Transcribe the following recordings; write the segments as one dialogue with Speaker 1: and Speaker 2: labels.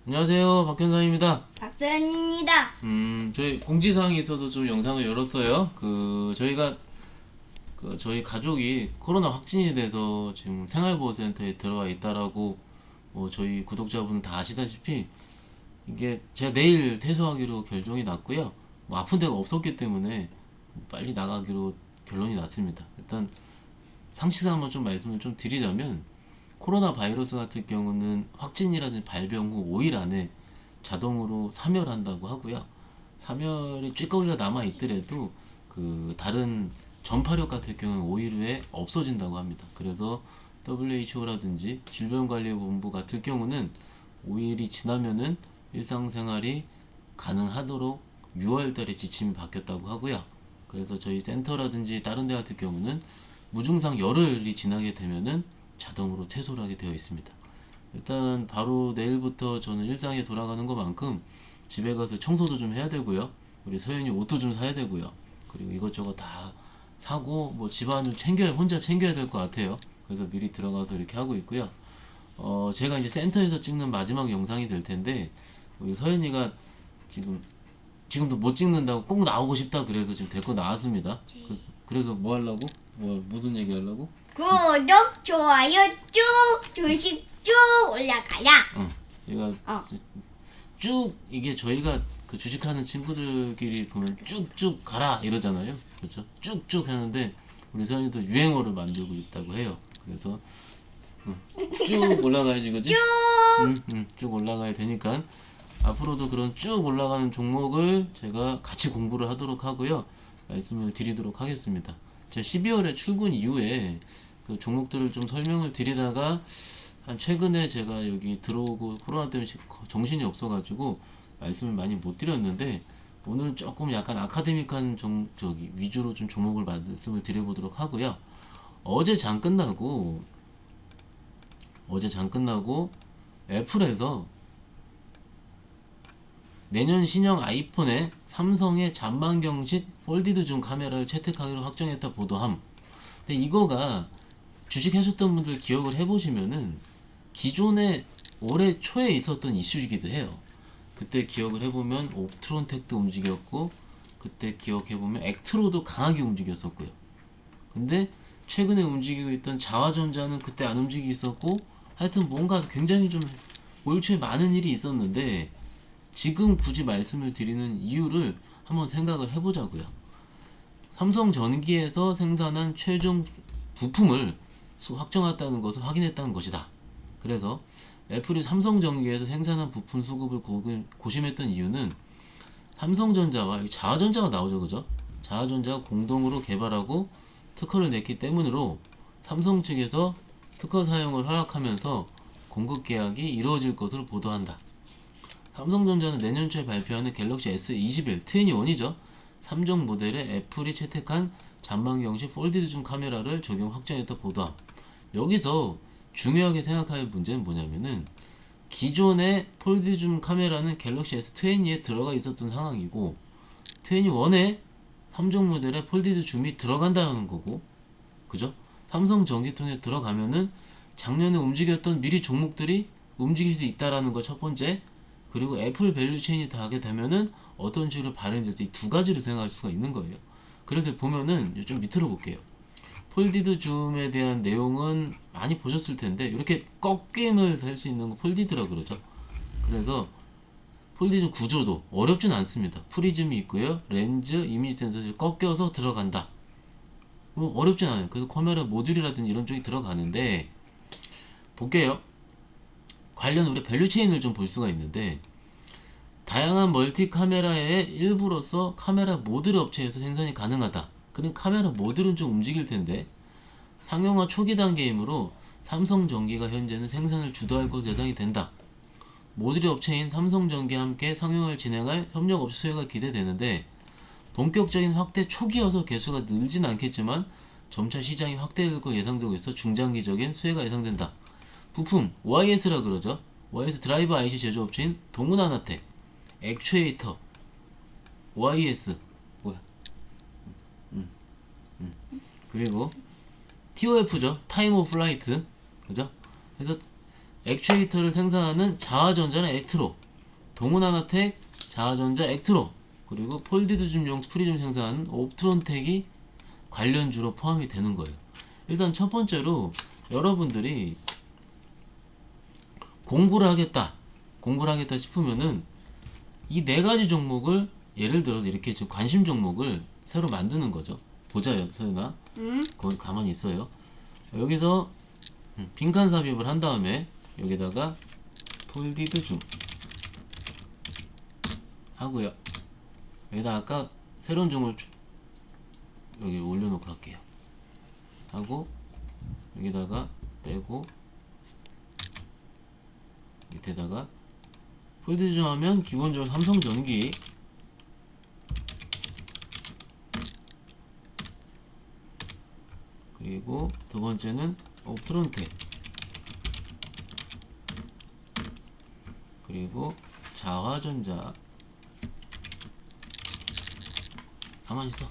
Speaker 1: 안녕하세요, 박현상입니다.
Speaker 2: 박서연입니다.
Speaker 1: 저희 공지사항이 있어서 좀 영상을 열었어요. 저희가 저희 가족이 코로나 확진이 돼서 지금 생활보호센터에 들어와 있다라고 저희 구독자분 다 아시다시피 이게 제가 내일 퇴소하기로 결정이 났고요. 뭐 아픈 데가 없었기 때문에 빨리 나가기로 결론이 났습니다. 일단 상식상 한번 좀 말씀을 좀 드리자면 코로나 바이러스 같은 경우는 확진이라든지 발병 후 5일 안에 자동으로 사멸한다고 하고요. 사멸이 찌꺼기가 남아 있더라도 다른 전파력 같은 경우는 5일 후에 없어진다고 합니다. 그래서 WHO라든지 질병관리본부 같은 경우는 5일이 지나면은 일상생활이 가능하도록 6월달에 지침이 바뀌었다고 하고요. 그래서 저희 센터라든지 다른 데 같은 경우는 무증상 열흘이 지나게 되면은 자동으로 퇴소를 하게 되어 있습니다. 일단 바로 내일부터 저는 일상에 돌아가는 것만큼 집에 가서 청소도 좀 해야 되고요. 우리 서연이 옷도 좀 사야 되고요. 그리고 이것저것 다 사고 뭐 집안을 혼자 챙겨야 될 것 같아요. 그래서 미리 들어가서 이렇게 하고 있고요. 제가 이제 센터에서 찍는 마지막 영상이 될 텐데 우리 서연이가 지금도 못 찍는다고 꼭 나오고 싶다 그래서 지금 데리고 나왔습니다. 그래서 뭐 하려고? 무슨 얘기 하려고?
Speaker 2: 구독, 좋아요 쭉, 조식 쭉 올라가라.
Speaker 1: 얘가 쭉 이게 저희가 그 주식하는 친구들끼리 보면 쭉쭉 가라 이러잖아요. 그렇죠? 쭉쭉 하는데 우리 서연이도 유행어를 만들고 있다고 해요. 그래서 쭉 올라가야지, 그지? 쭉 올라가야 되니까 앞으로도 그런 쭉 올라가는 종목을 제가 같이 공부를 하도록 하고요. 말씀을 드리도록 하겠습니다. 제가 12월에 출근 이후에 그 종목들을 좀 설명을 드리다가 한 최근에 제가 여기 들어오고 코로나 때문에 정신이 없어가지고 말씀을 많이 못 드렸는데 오늘 조금 약간 아카데믹한 위주로 좀 종목을 말씀을 드려보도록 하고요. 어제 장 끝나고 애플에서 내년 신형 아이폰에 삼성의 잔망경식 폴디드 줌 카메라를 채택하기로 확정했다 보도함. 근데 이거가 주식하셨던 분들 기억을 해보시면은 기존에 올해 초에 있었던 이슈이기도 해요. 그때 기억을 해보면 옵트론텍도 움직였고 그때 기억해보면 액트로도 강하게 움직였었고요. 근데 최근에 움직이고 있던 자화전자는 그때 안 움직이고 있었고 하여튼 뭔가 굉장히 좀 올 초에 많은 일이 있었는데 지금 굳이 말씀을 드리는 이유를 한번 생각을 해보자고요. 삼성전기에서 생산한 최종 부품을 확정했다는 것을 확인했다는 것이다. 그래서 애플이 삼성전기에서 생산한 부품 수급을 고심했던 이유는 삼성전자와 자화전자가 나오죠, 그죠? 자화전자가 공동으로 개발하고 특허를 냈기 때문으로 삼성 측에서 특허 사용을 허락하면서 공급 계약이 이루어질 것으로 보도한다. 삼성전자는 내년 초에 발표하는 갤럭시 S21, 21이죠. 3종 모델에 애플이 채택한 잔망경식 폴디드 줌 카메라를 적용 확정했다 보도함. 여기서 중요하게 생각할 문제는 뭐냐면은 기존의 폴디드 줌 카메라는 갤럭시 S20에 들어가 있었던 상황이고 21에 3종 모델에 폴디드 줌이 들어간다는 거고, 그죠? 삼성 전기통에 들어가면은 작년에 움직였던 미리 종목들이 움직일 수 있다라는 거 첫 번째. 그리고 애플 밸류 체인이 다 하게 되면은 어떤 식으로 발현이 될지 이 두 가지로 생각할 수가 있는 거예요. 그래서 보면은 좀 밑으로 볼게요. 폴디드 줌에 대한 내용은 많이 보셨을 텐데 이렇게 꺾임을 할 수 있는 거 폴디드라고 그러죠. 그래서 폴디즘 구조도 어렵진 않습니다. 프리즘이 있고요. 렌즈, 이미지 센서를 꺾여서 들어간다. 뭐 어렵진 않아요. 그래서 카메라 모듈이라든지 이런 쪽이 들어가는데 볼게요. 관련 우리 밸류 체인을 좀 볼 수가 있는데 다양한 멀티 카메라의 일부로서 카메라 모듈 업체에서 생산이 가능하다. 그럼 카메라 모듈은 좀 움직일 텐데 상용화 초기 단계이므로 삼성전기가 현재는 생산을 주도할 것으로 예상이 된다. 모듈 업체인 삼성전기와 함께 상용화를 진행할 협력 업체 수혜가 기대되는데 본격적인 확대 초기여서 개수가 늘진 않겠지만 점차 시장이 확대될 것으로 예상되고 있어 중장기적인 수혜가 예상된다. 부품 OIS라 그러죠. OIS 드라이브 IC 제조업체인 동문하나텍, 액추에이터, OIS 뭐야? 그리고 TOF죠. 타임 오브 플라이트, 그죠? 그래서 액추에이터를 생산하는 자화전자는 액트로, 동은하나텍 자화전자 액트로, 그리고 폴디드줌용 프리즘 생산하는 옵트론텍이 관련주로 포함이 되는 거예요. 일단 첫 번째로 여러분들이 공부를 하겠다 싶으면은 이 네 가지 종목을 예를 들어서 이렇게 좀 관심 종목을 새로 만드는 거죠. 보자, 서연아. 거기 가만히 있어요. 여기서 빈칸 삽입을 한 다음에 여기다가 폴디드 줌 하고요. 여기다 아까 새로운 종목을 여기 올려놓고 할게요. 하고 여기다가 빼고 밑에다가 폴디드 줌 하면 기본적으로 삼성전기, 그리고 두 번째는 옵트론텍, 그리고 자화전자, 가만히 있어.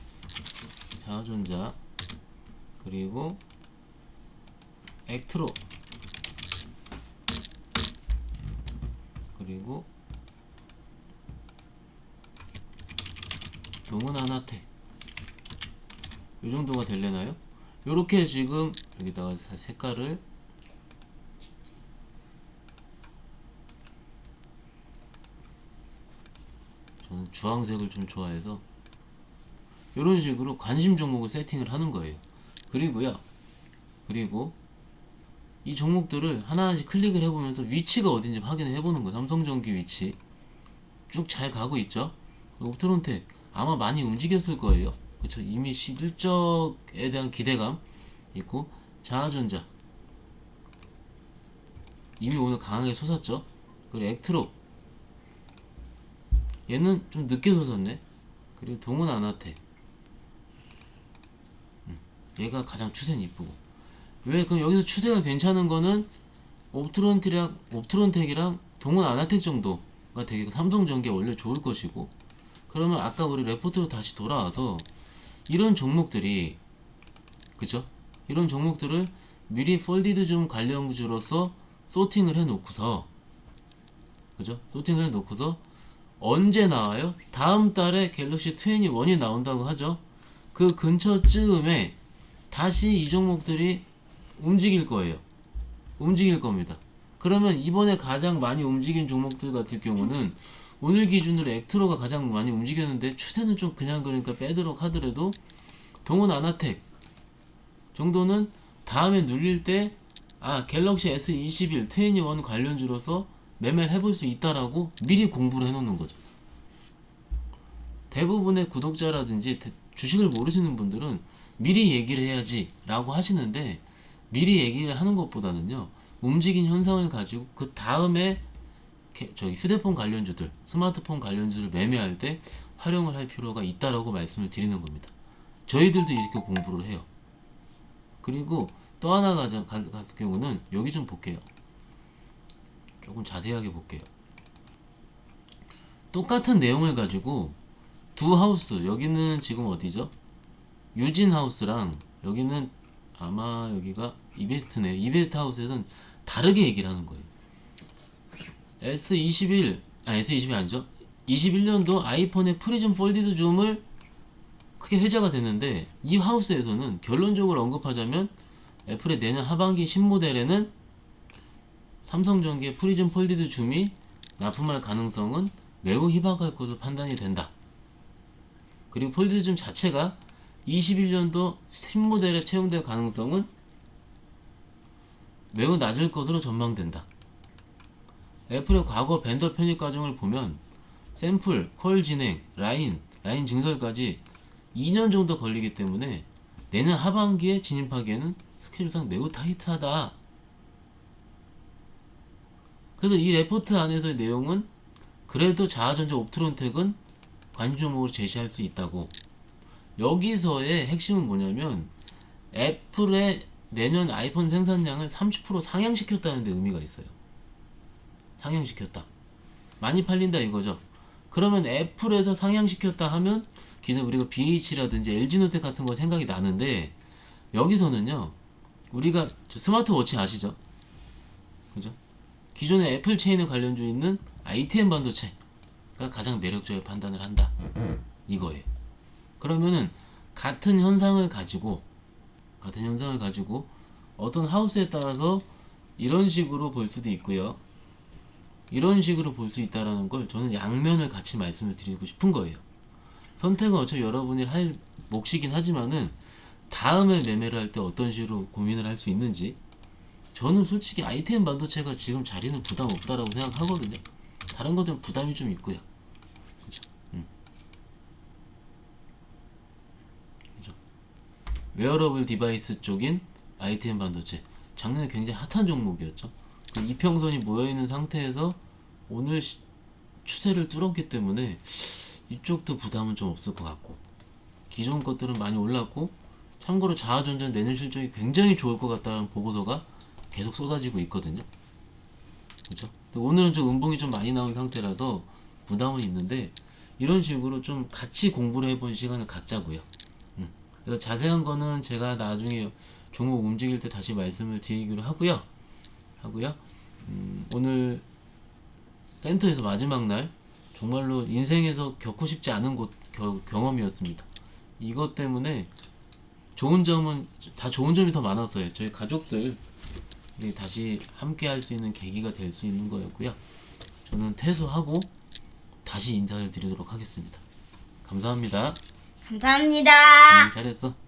Speaker 1: 자화전자, 그리고 액트로, 그리고 동은하나텍. 이 정도가 되려나요? 요렇게 지금 여기다가 색깔을 저는 주황색을 좀 좋아해서 이런 식으로 관심 종목을 세팅을 하는 거예요. 그리고요, 그리고 이 종목들을 하나하나씩 클릭을 해보면서 위치가 어딘지 확인을 해보는 거예요. 삼성전기 위치 쭉 잘 가고 있죠. 옵트론텍 아마 많이 움직였을 거예요. 그쵸? 이미 실적에 대한 기대감 있고, 자화전자 이미 오늘 강하게 솟았죠. 그리고 액트로 얘는 좀 늦게 솟았네. 그리고 동은아나텍 얘가 가장 추세는 이쁘고. 왜? 그럼 여기서 추세가 괜찮은 거는 옵트론텍이랑 동은아나텍 정도가 되게 삼성전기에 원래 좋을 것이고. 그러면 아까 우리 레포트로 다시 돌아와서 이런 종목들이, 그죠? 이런 종목들을 미리 폴디드 줌 관련주로서 소팅을 해놓고서, 그죠? 소팅을 해놓고서 언제 나와요? 다음 달에 갤럭시 21이 나온다고 하죠. 그 근처쯤에 다시 이 종목들이 움직일 거예요. 움직일 겁니다. 그러면 이번에 가장 많이 움직인 종목들 같은 경우는 오늘 기준으로 액트로가 가장 많이 움직였는데 추세는 좀 그냥 그러니까 빼도록 하더라도 동은아나텍 정도는 다음에 눌릴 때 갤럭시 S21, 21 관련주로서 매매를 해볼 수 있다라고 미리 공부를 해놓는 거죠. 대부분의 구독자라든지 주식을 모르시는 분들은 미리 얘기를 해야지 라고 하시는데, 미리 얘기를 하는 것보다는요, 움직인 현상을 가지고 그 다음에 저기 휴대폰 관련주들, 스마트폰 관련주를 매매할 때 활용을 할 필요가 있다라고 말씀을 드리는 겁니다. 저희들도 이렇게 공부를 해요. 그리고 또 하나 같은 경우는 여기 좀 볼게요. 조금 자세하게 볼게요. 똑같은 내용을 가지고 두 하우스, 여기는 지금 어디죠? 유진 하우스랑 여기는 아마 여기가 이베스트네요. 이베스트 하우스에서는 다르게 얘기를 하는 거예요. S21 아니죠? 21년도 아이폰의 프리즘 폴디드 줌을 크게 회자가 됐는데, 이 하우스에서는 결론적으로 언급하자면 애플의 내년 하반기 신모델에는 삼성전기의 프리즘 폴디드 줌이 납품할 가능성은 매우 희박할 것으로 판단이 된다. 그리고 폴디드 줌 자체가 21년도 신모델에 채용될 가능성은 매우 낮을 것으로 전망된다. 애플의 과거 벤더 편입 과정을 보면 샘플, 콜 진행, 라인 증설까지 2년 정도 걸리기 때문에 내년 하반기에 진입하기에는 스케줄상 매우 타이트하다. 그래서 이 레포트 안에서의 내용은 그래도 자화전자 옵트론텍은 관심 종목으로 제시할 수 있다고. 여기서의 핵심은 뭐냐면 애플의 내년 아이폰 생산량을 30% 상향시켰다는 데 의미가 있어요. 상향시켰다. 많이 팔린다 이거죠. 그러면 애플에서 상향시켰다 하면 기존 우리가 BH라든지 LG노텍 같은 거 생각이 나는데, 여기서는요, 우리가 스마트워치 아시죠? 그죠? 기존의 애플 체인에 관련주 있는 ITM 반도체가 가장 매력적인 판단을 한다. 이거예요. 그러면은 같은 현상을 가지고 어떤 하우스에 따라서 이런 식으로 볼 수도 있고요. 이런 식으로 볼 수 있다라는 걸 저는 양면을 같이 말씀을 드리고 싶은 거예요. 선택은 어차피 여러분이 할 몫이긴 하지만은 다음에 매매를 할 때 어떤 식으로 고민을 할 수 있는지 저는 솔직히 ITM 반도체가 지금 자리는 부담 없다라고 생각하거든요. 다른 것들은 부담이 좀 있고요. 그죠? 그죠? 웨어러블 디바이스 쪽인 ITM 반도체 작년에 굉장히 핫한 종목이었죠. 그 이평선이 모여있는 상태에서 오늘 추세를 뚫었기 때문에 이쪽도 부담은 좀 없을 것 같고 기존 것들은 많이 올랐고 참고로 자화전자 내년 실적이 굉장히 좋을 것 같다는 보고서가 계속 쏟아지고 있거든요. 그렇죠? 오늘은 좀 음봉이 좀 많이 나온 상태라서 부담은 있는데 이런 식으로 좀 같이 공부를 해본 시간을 갖자고요. 그래서 자세한 거는 제가 나중에 종목 움직일 때 다시 말씀을 드리기로 하고요. 오늘 센터에서 마지막 날 정말로 인생에서 겪고 싶지 않은 경험이었습니다. 이것 때문에 좋은 점은 다 좋은 점이 더 많았어요. 저희 가족들이 다시 함께 할 수 있는 계기가 될 수 있는 거였고요. 저는 퇴소하고 다시 인사를 드리도록 하겠습니다. 감사합니다.
Speaker 2: 감사합니다.
Speaker 1: 잘했어.